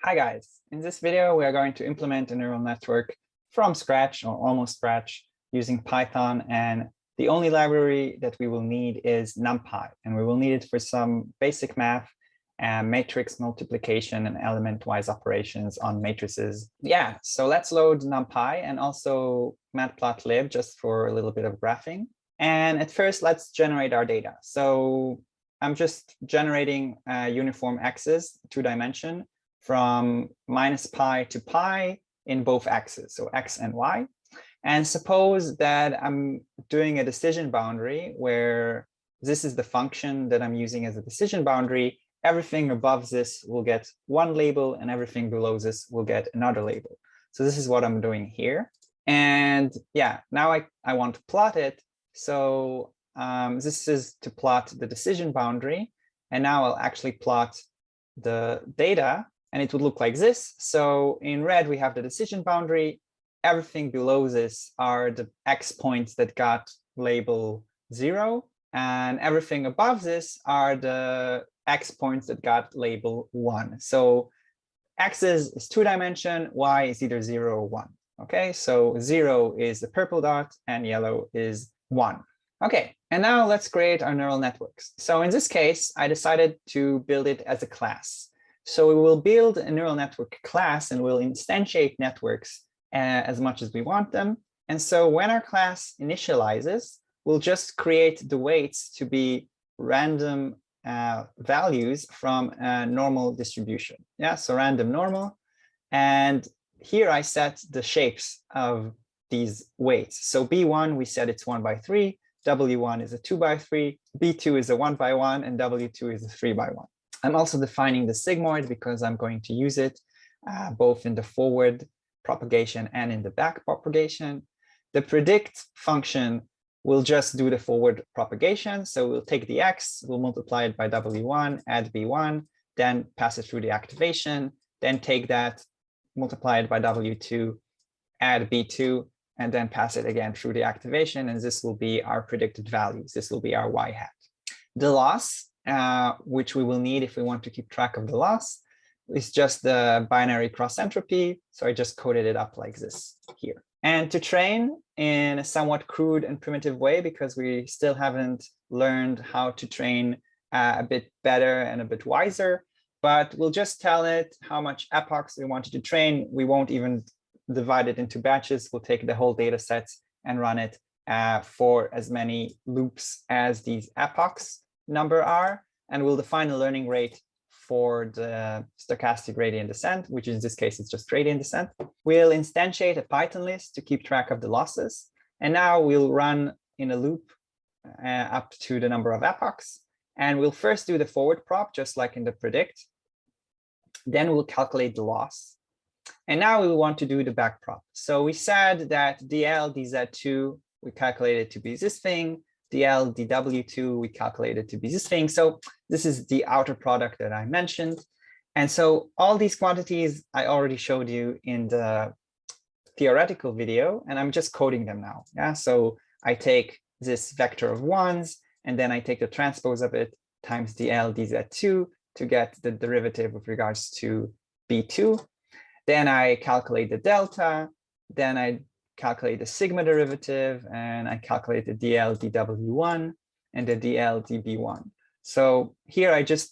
Hi guys, in this video we are going to implement a neural network from scratch or almost scratch using Python, and the only library that we will need is NumPy, and we will need it for some basic math and matrix multiplication and element-wise operations on matrices. Yeah, so let's load NumPy and also matplotlib just for a little bit of graphing. And at first let's generate our data. So I'm just generating uniform x's, 2-dimension, from -pi to pi in both axes, so x and y. And suppose that I'm doing a decision boundary where this is the function that I'm using as a decision boundary. Everything above this will get one label and everything below this will get another label. So this is what I'm doing here. And yeah, now I want to plot it. So this is to plot the decision boundary. And now I'll actually plot the data. And it would look like this. So in red, we have the decision boundary. Everything below this are the x points that got label 0. And everything above this are the x points that got label 1. So x is 2-dimension, y is either 0 or 1. Okay, so 0 is the purple dot and yellow is 1. Okay, and now let's create our neural networks. So in this case, I decided to build it as a class. So we will build a neural network class and we'll instantiate networks as much as we want them. And so when our class initializes, we'll just create the weights to be random values from a normal distribution. Yeah, so random normal. And here I set the shapes of these weights. So B1, we said it's 1/3. W1 is a 2/3. B2 is a 1/1, and W2 is a 3/1. I'm also defining the sigmoid because I'm going to use it both in the forward propagation and in the back propagation. The predict function will just do the forward propagation. So we'll take the x, we'll multiply it by W1, add B1, then pass it through the activation, then take that, multiply it by W2, add B2, and then pass it again through the activation. And this will be our predicted values. This will be our y hat. The loss, which we will need if we want to keep track of the loss, is just the binary cross entropy. So I just coded it up like this here. And to train in a somewhat crude and primitive way, because we still haven't learned how to train a bit better and a bit wiser, but we'll just tell it how much epochs we wanted to train. We won't even divide it into batches. We'll take the whole data sets and run it for as many loops as these epochs number are, and we'll define the learning rate for the stochastic gradient descent, which in this case is just gradient descent. We'll instantiate a Python list to keep track of the losses. And now we'll run in a loop up to the number of epochs. And we'll first do the forward prop, just like in the predict. Then we'll calculate the loss. And now we want to do the back prop. So we said that dl dz2, we calculated to be this thing. dl dw2, we calculated to be this thing. So this is the outer product that I mentioned. And so all these quantities I already showed you in the theoretical video, and I'm just coding them now. Yeah, so I take this vector of 1s, and then I take the transpose of it times dl dz2 to get the derivative with regards to b2. Then I calculate the delta, then I calculate the sigma derivative, and I calculate the dl dw1 and the dl db1. So here I just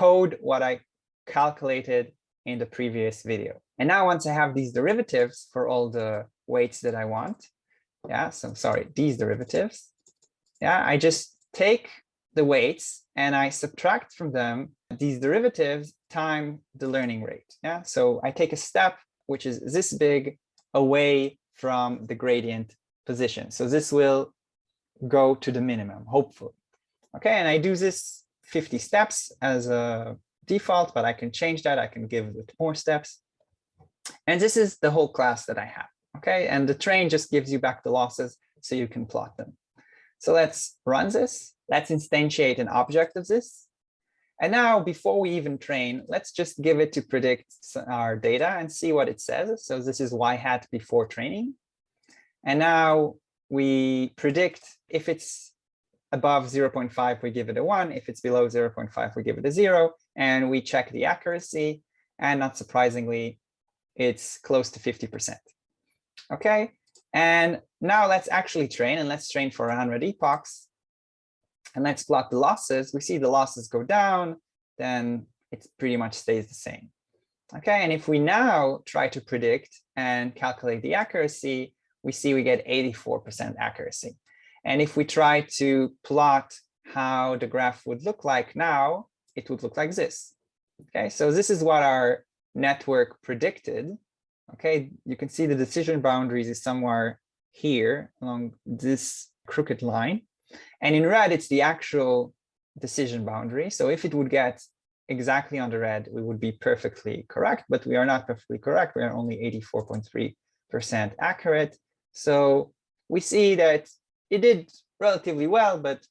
code what I calculated in the previous video. And now once I have these derivatives for all the weights that I want, yeah, so sorry, these derivatives, yeah, I just take the weights and I subtract from them these derivatives times the learning rate. Yeah, so I take a step which is this big away from the gradient position. So this will go to the minimum, hopefully. Okay, and I do this 50 steps as a default, but I can change that. I can give it more steps. And this is the whole class that I have. Okay, and the train just gives you back the losses so you can plot them. So let's run this. Let's instantiate an object of this. And now, before we even train, let's just give it to predict our data and see what it says. So this is y hat before training. And now we predict if it's above 0.5, we give it a 1. If it's below 0.5, we give it a 0. And we check the accuracy. And not surprisingly, it's close to 50%. Okay, and now let's actually train, and let's train for 100 epochs. And let's plot the losses. We see the losses go down, then it pretty much stays the same. Okay, and if we now try to predict and calculate the accuracy, we see we get 84% accuracy. And if we try to plot how the graph would look like now, it would look like this. Okay, so this is what our network predicted. Okay, you can see the decision boundaries is somewhere here along this crooked line. And in red, it's the actual decision boundary. So if it would get exactly on the red, we would be perfectly correct, but we are not perfectly correct. We are only 84.3% accurate. So we see that it did relatively well, but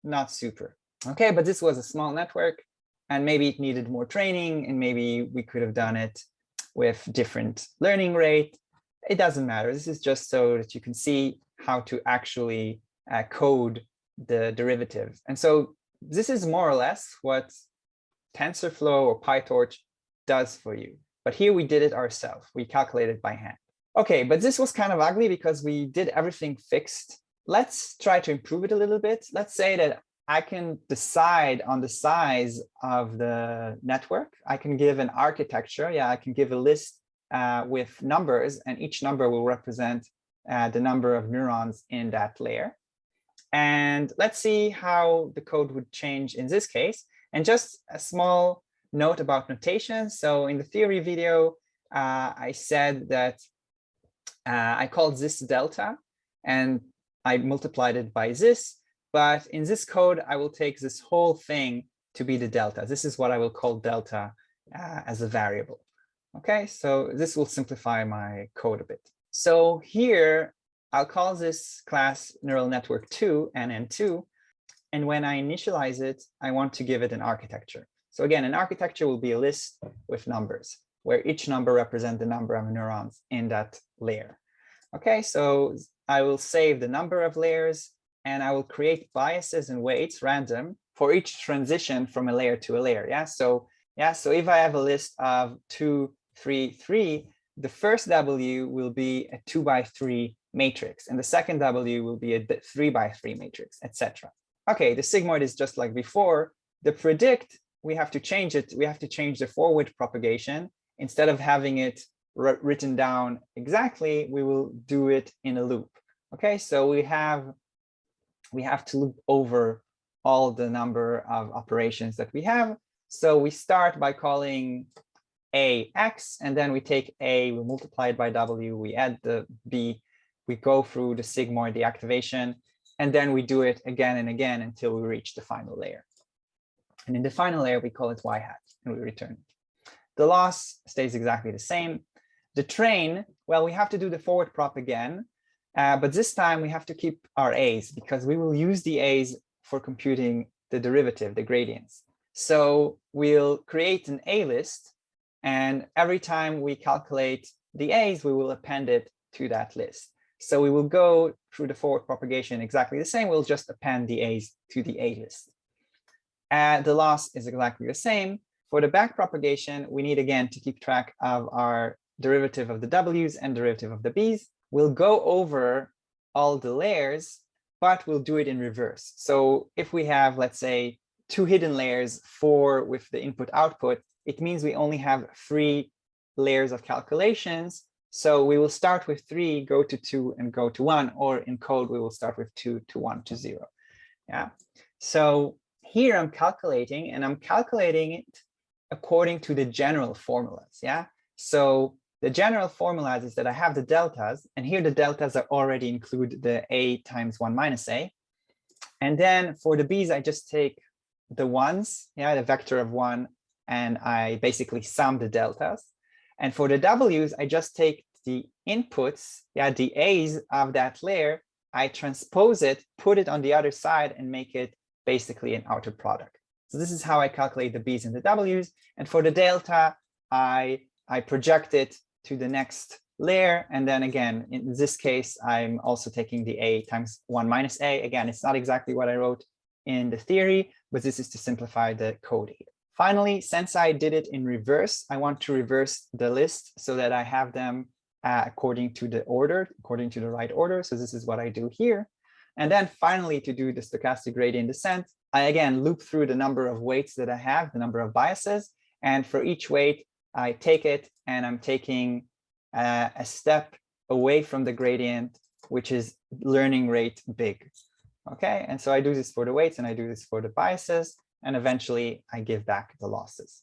not super. Okay, but this was a small network, and maybe it needed more training, and maybe we could have done it with different learning rate. It doesn't matter. This is just so that you can see how to actually code the derivatives. And so this is more or less what TensorFlow or PyTorch does for you. But here we did it ourselves. We calculated by hand. Okay, but this was kind of ugly because we did everything fixed. Let's try to improve it a little bit. Let's say that I can decide on the size of the network. I can give an architecture. Yeah, I can give a list with numbers, and each number will represent the number of neurons in that layer. And let's see how the code would change in this case. And just a small note about notation. So in the theory video, I said that I called this delta, and I multiplied it by this. But in this code, I will take this whole thing to be the delta. This is what I will call delta as a variable. Okay, so this will simplify my code a bit. So here, I'll call this class neural network 2, NN2. And when I initialize it, I want to give it an architecture. So again, an architecture will be a list with numbers, where each number represents the number of neurons in that layer. Okay, so I will save the number of layers, and I will create biases and weights random for each transition from a layer to a layer. So if I have a list of 2, 3, 3, the first W will be a 2 by 3 matrix, and the second W will be a 3 by 3 matrix, etc. Okay, the sigmoid is just like before. The predict, we have to change it. We have to change the forward propagation. Instead of having it written down exactly, we will do it in a loop. Okay, so we have to loop over all the number of operations that we have. So we start by calling A X, and then we take A, we multiply it by W, we add the B, we go through the sigmoid, the activation, and then we do it again and again until we reach the final layer. And in the final layer, we call it Y hat, and we return it. The loss stays exactly the same. The train, well, we have to do the forward prop again, but this time we have to keep our A's, because we will use the A's for computing the derivative, the gradients. So we'll create an A list, and every time we calculate the A's, we will append it to that list. So we will go through the forward propagation exactly the same. We'll just append the A's to the A list. The loss is exactly the same. For the backpropagation, we need again to keep track of our derivative of the W's and derivative of the B's. We'll go over all the layers, but we'll do it in reverse. So if we have, let's say, 2 hidden layers, 4 with the input output, it means we only have 3 layers of calculations. So we will start with 3, go to 2, and go to 1, or in code, we will start with 2 to 1 to 0. Yeah. So here I'm calculating, and I'm calculating it according to the general formulas. Yeah. So the general formulas is that I have the deltas, and here the deltas are already include the A times 1 minus A. And then for the B's, I just take the ones, the vector of 1, and I basically sum the deltas. And for the W's, I just take the inputs, the A's of that layer, I transpose it, put it on the other side, and make it basically an outer product. So this is how I calculate the B's and the W's. And for the delta, I project it to the next layer. And then again, in this case, I'm also taking the A times 1 minus A. Again, it's not exactly what I wrote in the theory, but this is to simplify the code here. Finally, since I did it in reverse, I want to reverse the list so that I have them according to the order, according to the right order. So this is what I do here. And then finally, to do the stochastic gradient descent, I again loop through the number of weights that I have, the number of biases. And for each weight, I take it and I'm taking a step away from the gradient, which is learning rate big. Okay, and so I do this for the weights and I do this for the biases, and eventually I give back the losses.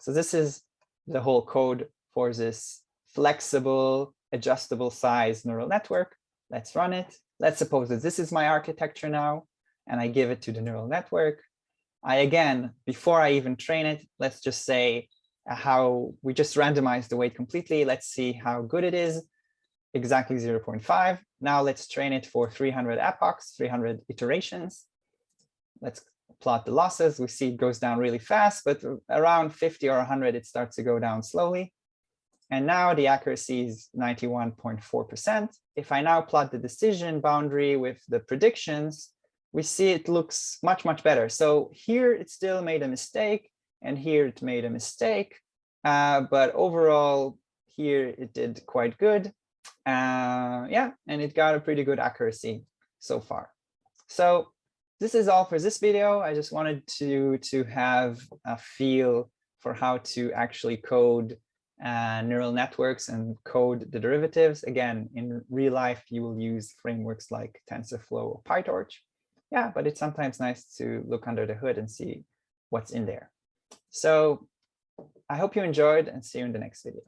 So this is the whole code for this flexible, adjustable size neural network. Let's run it. Let's suppose that this is my architecture now, and I give it to the neural network. Again, before I even train it, let's just say how we just randomize the weight completely. Let's see how good it is. Exactly 0.5. Now let's train it for 300 epochs, 300 iterations. Let's plot the losses. We see it goes down really fast, but around 50 or 100, it starts to go down slowly. And now the accuracy is 91.4%. If I now plot the decision boundary with the predictions, we see it looks much, much better. So here it still made a mistake, and here it made a mistake. But overall, here it did quite good. Yeah, and it got a pretty good accuracy so far. So this is all for this video. I just wanted to have a feel for how to actually code neural networks and code the derivatives. Again, in real life, you will use frameworks like TensorFlow or PyTorch. Yeah, but it's sometimes nice to look under the hood and see what's in there. So I hope you enjoyed, and see you in the next video.